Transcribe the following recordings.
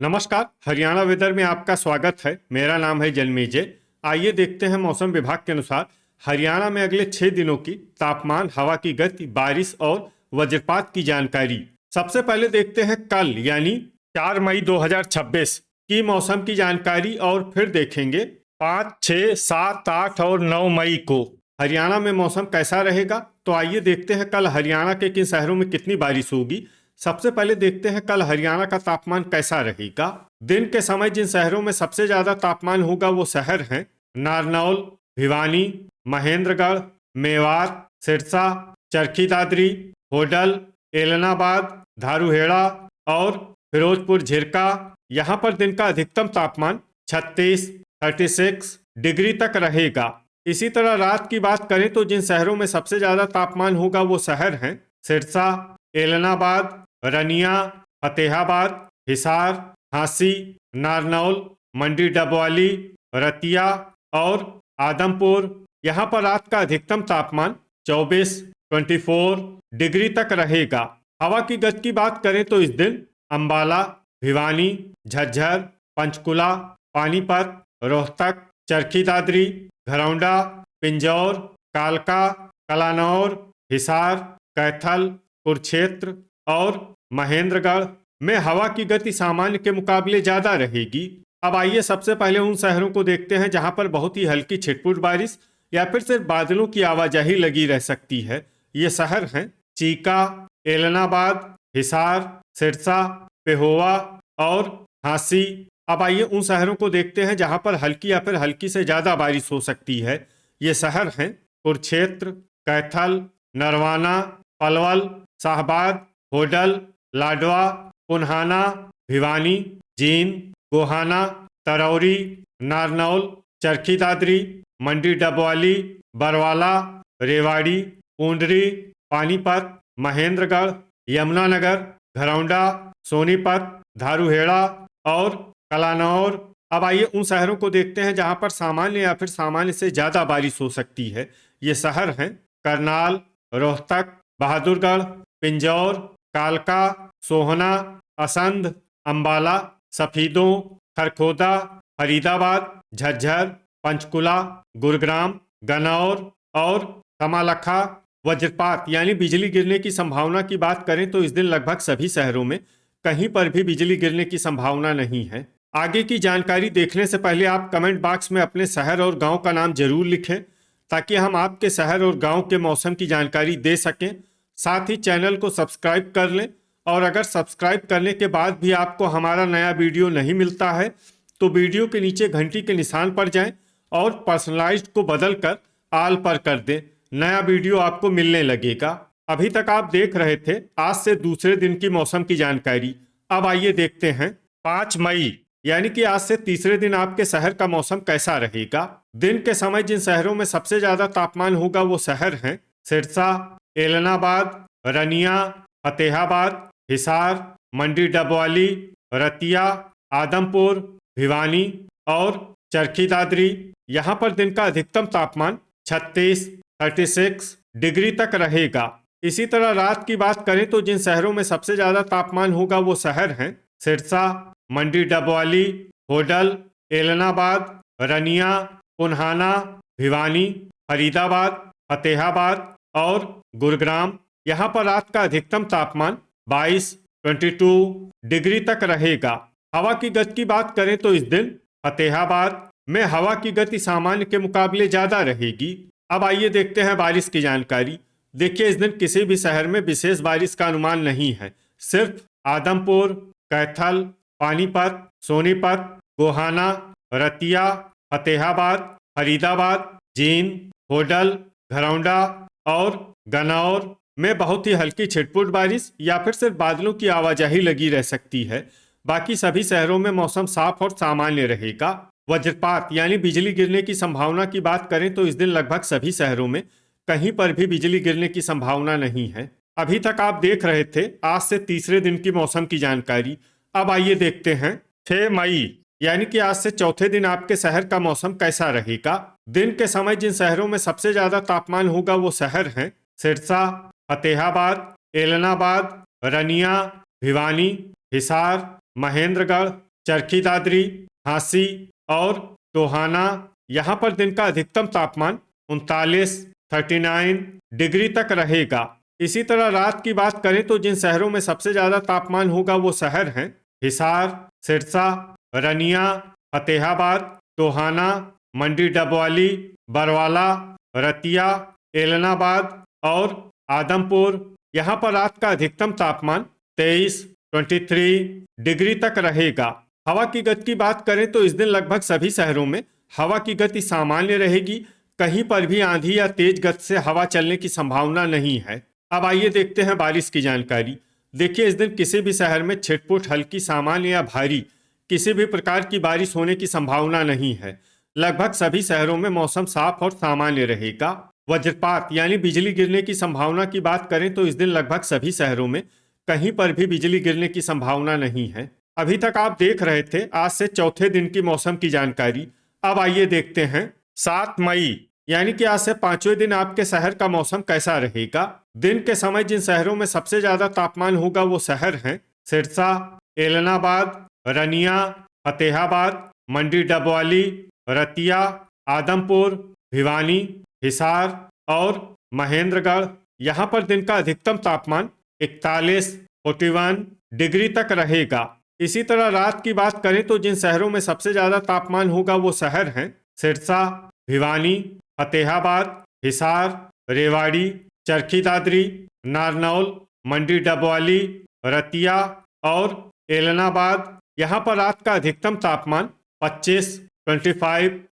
नमस्कार। हरियाणा वेदर में आपका स्वागत है। मेरा नाम है जन्मेजय। आइए देखते हैं मौसम विभाग के अनुसार हरियाणा में अगले 6 दिनों की तापमान, हवा की गति, बारिश और वज्रपात की जानकारी। सबसे पहले देखते हैं कल यानी 4 मई 2026 की मौसम की जानकारी और फिर देखेंगे 5, 6, 7, 8 और 9 मई को हरियाणा में मौसम कैसा रहेगा। तो आइए देखते हैं कल हरियाणा के किन शहरों में कितनी बारिश होगी। सबसे पहले देखते हैं कल हरियाणा का तापमान कैसा रहेगा। दिन के समय जिन शहरों में सबसे ज्यादा तापमान होगा वो शहर हैं नारनौल, भिवानी, महेंद्रगढ़, मेवात, सिरसा, चरखी दादरी, होडल, एलनाबाद, धारूहेड़ा और फिरोजपुर झिरका। यहाँ पर दिन का अधिकतम तापमान 36 डिग्री तक रहेगा। इसी तरह रात की बात करें तो जिन शहरों में सबसे ज्यादा तापमान होगा वो शहर हैं सिरसा, एलनाबाद, रनिया, फतेहाबाद, हिसार, झांसी, नारनौल, मंडी डबवाली, रतिया और आदमपुर। यहाँ पर रात का अधिकतम तापमान 24 डिग्री तक रहेगा। हवा की गति की बात करें तो इस दिन अंबाला, भिवानी, झज्जर, पंचकुला, पानीपत, रोहतक, चरखी दादरी, घरौंडा, पिंजौर, कालका, कलानौर, हिसार, कैथल, कुरुक्षेत्र और महेंद्रगढ़ में हवा की गति सामान्य के मुकाबले ज्यादा रहेगी। अब आइए सबसे पहले उन शहरों को देखते हैं जहां पर बहुत ही हल्की छिटपुट बारिश या फिर सिर्फ बादलों की आवाजाही लगी रह सकती है। ये शहर हैं चीका, एलनाबाद, हिसार, सिरसा, पेहोवा और झांसी। अब आइए उन शहरों को देखते हैं जहां पर हल्की या फिर हल्की से ज्यादा बारिश हो सकती है। ये शहर हैं कुरुक्षेत्र, कैथल, नरवाना, पलवल, शाहबाद, होडल, लाडवा, पुन्हाना, भिवानी, जींद, गोहाना, तरौरी, नारनौल, चरखी दादरी, मंडी डबवाली, बरवाला, रेवाड़ी, पूंडरी, पानीपत, महेंद्रगढ़, यमुनानगर, घरौंडा, सोनीपत, धारूहेड़ा और कलानौर। अब आइए उन शहरों को देखते हैं जहां पर सामान्य या फिर सामान्य से ज्यादा बारिश हो सकती है। ये शहर हैं करनाल, रोहतक, बहादुरगढ़, पिंजौर, कालका, सोहना, असंध, अंबाला, सफीदों, खरखोदा, फरीदाबाद, झज्जर, पंचकुला, गुरुग्राम, गन्नौर और कमालखा। वज्रपात यानी बिजली गिरने की संभावना की बात करें तो इस दिन लगभग सभी शहरों में कहीं पर भी बिजली गिरने की संभावना नहीं है। आगे की जानकारी देखने से पहले आप कमेंट बॉक्स में अपने शहर और गांव का नाम जरूर लिखें ताकि हम आपके शहर और गांव के मौसम की जानकारी दे सकें। साथ ही चैनल को सब्सक्राइब कर लें और अगर सब्सक्राइब करने के बाद भी आपको हमारा नया वीडियो नहीं मिलता है तो वीडियो के नीचे घंटी के निशान पर जाएं और पर्सनलाइज्ड को बदल कर आल पर कर दें। नया वीडियो आपको मिलने लगेगा। अभी तक आप देख रहे थे आज से दूसरे दिन की मौसम की जानकारी। अब आइए देखते हैं 5 मई यानी कि आज से तीसरे दिन आपके शहर का मौसम कैसा रहेगा। दिन के समय जिन शहरों में सबसे ज्यादा तापमान होगा वो शहर हैं सिरसा, एलनाबाद, रनिया, फतेहाबाद, हिसार, मंडी डबवाली, रतिया, आदमपुर, भिवानी और चरखी दादरी। यहाँ पर दिन का अधिकतम तापमान 36 डिग्री तक रहेगा। इसी तरह रात की बात करें तो जिन शहरों में सबसे ज्यादा तापमान होगा वो शहर हैं सिरसा, मंडी डबवाली, होडल, एलनाबाद, रनिया, पुन्हाना, भिवानी, फरीदाबाद, फतेहाबाद और गुरुग्राम। यहाँ पर रात का अधिकतम तापमान 22 डिग्री तक रहेगा। हवा की गति की बात करें तो इस दिन फतेहाबाद में हवा की गति सामान्य के मुकाबले ज्यादा रहेगी। अब आइए देखते हैं बारिश की जानकारी। देखिए इस दिन किसी भी शहर में विशेष बारिश का अनुमान नहीं है। सिर्फ आदमपुर, कैथल, पानीपत, सोनीपत, गोहाना, रतिया, फतेहाबाद, फरीदाबाद, जींद, होडल, घरौंडा और गन्नौर में बहुत ही हल्की छिटपुट बारिश या फिर सिर्फ बादलों की आवाजाही लगी रह सकती है। बाकी सभी शहरों में मौसम साफ और सामान्य रहेगा। वज्रपात यानी बिजली गिरने की संभावना की बात करें तो इस दिन लगभग सभी शहरों में कहीं पर भी बिजली गिरने की संभावना नहीं है। अभी तक आप देख रहे थे आज से तीसरे दिन की मौसम की जानकारी। अब आइए देखते हैं 6 मई यानी कि आज से चौथे दिन आपके शहर का मौसम कैसा रहेगा। दिन के समय जिन शहरों में सबसे ज्यादा तापमान होगा वो शहर हैं सिरसा, फतेहाबाद, एलनाबाद, रनिया, भिवानी, हिसार, महेंद्रगढ़, चरखी दादरी, झांसी और टोहाना। यहाँ पर दिन का अधिकतम तापमान 39 डिग्री तक रहेगा। इसी तरह रात की बात करें तो जिन शहरों में सबसे ज्यादा तापमान होगा वो शहर हैं हिसार, सिरसा, रनिया, फतेहाबाद, टोहाना, मंडी डबवाली, बरवाला, रतिया, एलनाबाद और आदमपुर। यहाँ पर रात का अधिकतम तापमान 23 डिग्री तक रहेगा। हवा की गति की बात करें तो इस दिन लगभग सभी शहरों में हवा की गति सामान्य रहेगी। कहीं पर भी आंधी या तेज गति से हवा चलने की संभावना नहीं है। अब आइए देखते हैं बारिश की जानकारी। देखिए, इस दिन किसी भी शहर में छिटपुट, हल्की, सामान्य या भारी किसी भी प्रकार की बारिश होने की संभावना नहीं है। लगभग सभी शहरों में मौसम साफ और सामान्य रहेगा। वज्रपात यानी बिजली गिरने की संभावना की बात करें तो इस दिन लगभग सभी शहरों में कहीं पर भी बिजली गिरने की संभावना नहीं है। अभी तक आप देख रहे थे आज से चौथे दिन की मौसम की जानकारी। अब आइए देखते हैं 7 मई यानी कि आज से 5वें दिन आपके शहर का मौसम कैसा रहेगा। दिन के समय जिन शहरों में सबसे ज्यादा तापमान होगा वो शहर हैं सिरसा, एलनाबाद, रनिया, फतेहाबाद, मंडी डबवाली, रतिया, आदमपुर, भिवानी, हिसार और महेंद्रगढ़। यहाँ पर दिन का अधिकतम तापमान 41 डिग्री तक रहेगा। इसी तरह रात की बात करें तो जिन शहरों में सबसे ज्यादा तापमान होगा वो शहर हैं सिरसा, भिवानी, फतेहाबाद, हिसार, रेवाड़ी, चरखी दादरी, नारनौल, मंडी डबवाली, रतिया और एलनाबाद। यहाँ पर रात का अधिकतम तापमान 25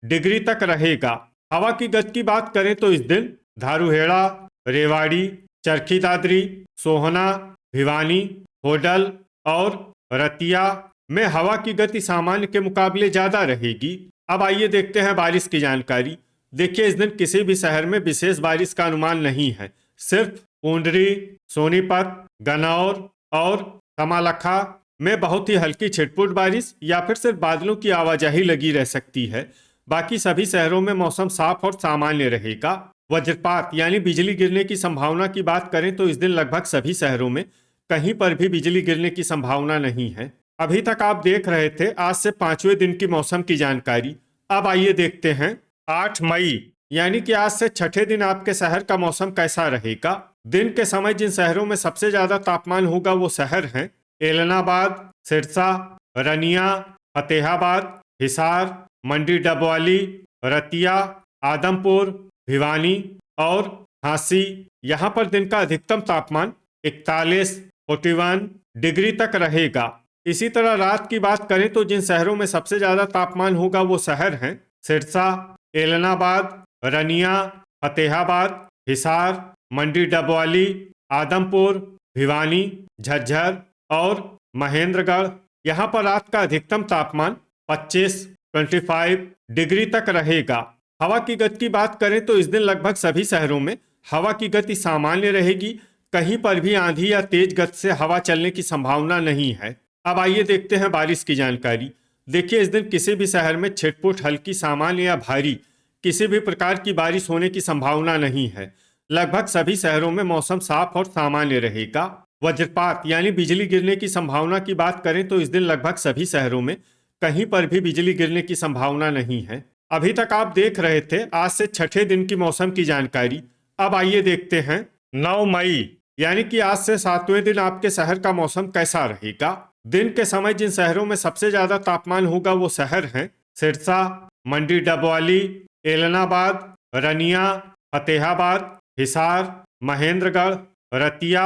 डिग्री तक रहेगा। हवा की गति की बात करें तो इस दिन धारूहेड़ा, रेवाड़ी, चरखी दादरी, सोहना, भिवानी, होडल और रतिया में हवा की गति सामान्य के मुकाबले ज्यादा रहेगी। अब आइए देखते हैं बारिश की जानकारी। देखिए, इस दिन किसी भी शहर में विशेष बारिश का अनुमान नहीं है। सिर्फ पूंडरी, सोनीपत, गन्नौर और कमालखा में बहुत ही हल्की छिटपुट बारिश या फिर सिर्फ बादलों की आवाजाही लगी रह सकती है। बाकी सभी शहरों में मौसम साफ और सामान्य रहेगा। वज्रपात यानी बिजली गिरने की संभावना की बात करें तो इस दिन लगभग सभी शहरों में कहीं पर भी बिजली गिरने की संभावना नहीं है। अभी तक आप देख रहे थे आज से 5वें दिन की मौसम की जानकारी। अब आइए देखते हैं 8 मई यानी कि आज से छठे दिन आपके शहर का मौसम कैसा रहेगा। दिन के समय जिन शहरों में सबसे ज्यादा तापमान होगा वो शहर हैं एलनाबाद, सिरसा, रनिया, फतेहाबाद, हिसार, मंडी डबवाली, रतिया, आदमपुर, भिवानी और झांसी। यहाँ पर दिन का अधिकतम तापमान 41 डिग्री तक रहेगा। इसी तरह रात की बात करें तो जिन शहरों में सबसे ज्यादा तापमान होगा वो शहर हैं सिरसा, एलनाबाद, रनिया, फतेहाबाद, हिसार, मंडी डबवाली, आदमपुर, भिवानी, झज्जर और महेंद्रगढ़। यहाँ पर रात का अधिकतम तापमान 25 डिग्री तक रहेगा। हवा की गति की बात करें तो इस दिन लगभग सभी शहरों में हवा की गति सामान्य रहेगी। कहीं पर भी आंधी या तेज गति से हवा चलने की संभावना नहीं है। अब आइए देखते हैं बारिश की जानकारी। देखिए, इस दिन किसी भी शहर में छिटपुट, हल्की, सामान्य या भारी किसी भी प्रकार की बारिश होने की संभावना नहीं है। लगभग सभी शहरों में मौसम साफ और सामान्य रहेगा। वज्रपात यानी बिजली गिरने की संभावना की बात करें तो इस दिन लगभग सभी शहरों में कहीं पर भी बिजली गिरने की संभावना नहीं है। अभी तक आप देख रहे थे आज से छठे दिन की मौसम की जानकारी। अब आइए देखते हैं 9 मई यानी कि आज से 7वें दिन आपके शहर का मौसम कैसा रहेगा। दिन के समय जिन शहरों में सबसे ज्यादा तापमान होगा वो शहर हैं सिरसा, मंडी डबवाली, एलनाबाद, रनिया, फतेहाबाद, हिसार, महेंद्रगढ़, रतिया,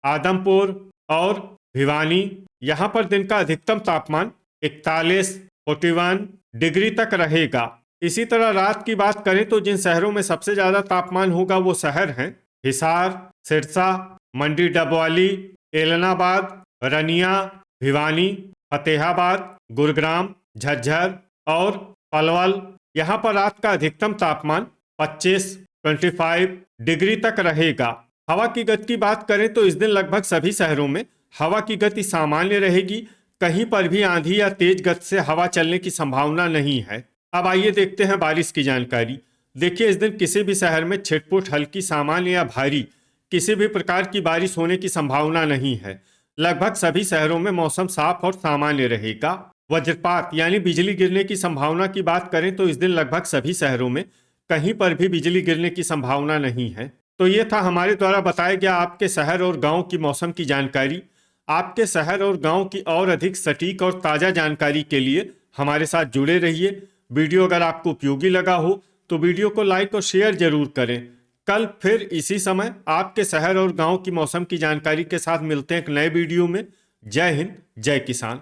आदमपुर और भिवानी। यहाँ पर दिन का अधिकतम तापमान 41 डिग्री तक रहेगा। इसी तरह रात की बात करें तो जिन शहरों में सबसे ज्यादा तापमान होगा वो शहर हैं हिसार, सिरसा, मंडी डबवाली, एलनाबाद, रनिया, भिवानी, फतेहाबाद, गुरुग्राम, झज्जर और पलवल। यहाँ पर रात का अधिकतम तापमान 25 डिग्री तक रहेगा। हवा की गति की बात करें तो इस दिन लगभग सभी शहरों में हवा की गति सामान्य रहेगी। कहीं पर भी आंधी या तेज गति से हवा चलने की संभावना नहीं है। अब आइए देखते हैं बारिश की जानकारी। देखिए, इस दिन किसी भी शहर में छिटपुट, हल्की, सामान्य या भारी किसी भी प्रकार की बारिश होने की संभावना नहीं है। लगभग सभी शहरों में मौसम साफ और सामान्य रहेगा। वज्रपात यानी बिजली गिरने की संभावना की बात करें तो इस दिन लगभग सभी शहरों में कहीं पर भी बिजली गिरने की संभावना नहीं है। तो ये था हमारे द्वारा बताया गया आपके शहर और गांव की मौसम की जानकारी। आपके शहर और गांव की और अधिक सटीक और ताज़ा जानकारी के लिए हमारे साथ जुड़े रहिए। वीडियो अगर आपको उपयोगी लगा हो तो वीडियो को लाइक और शेयर जरूर करें। कल फिर इसी समय आपके शहर और गांव की मौसम की जानकारी के साथ मिलते हैं एक नए वीडियो में। जय हिंद, जय किसान।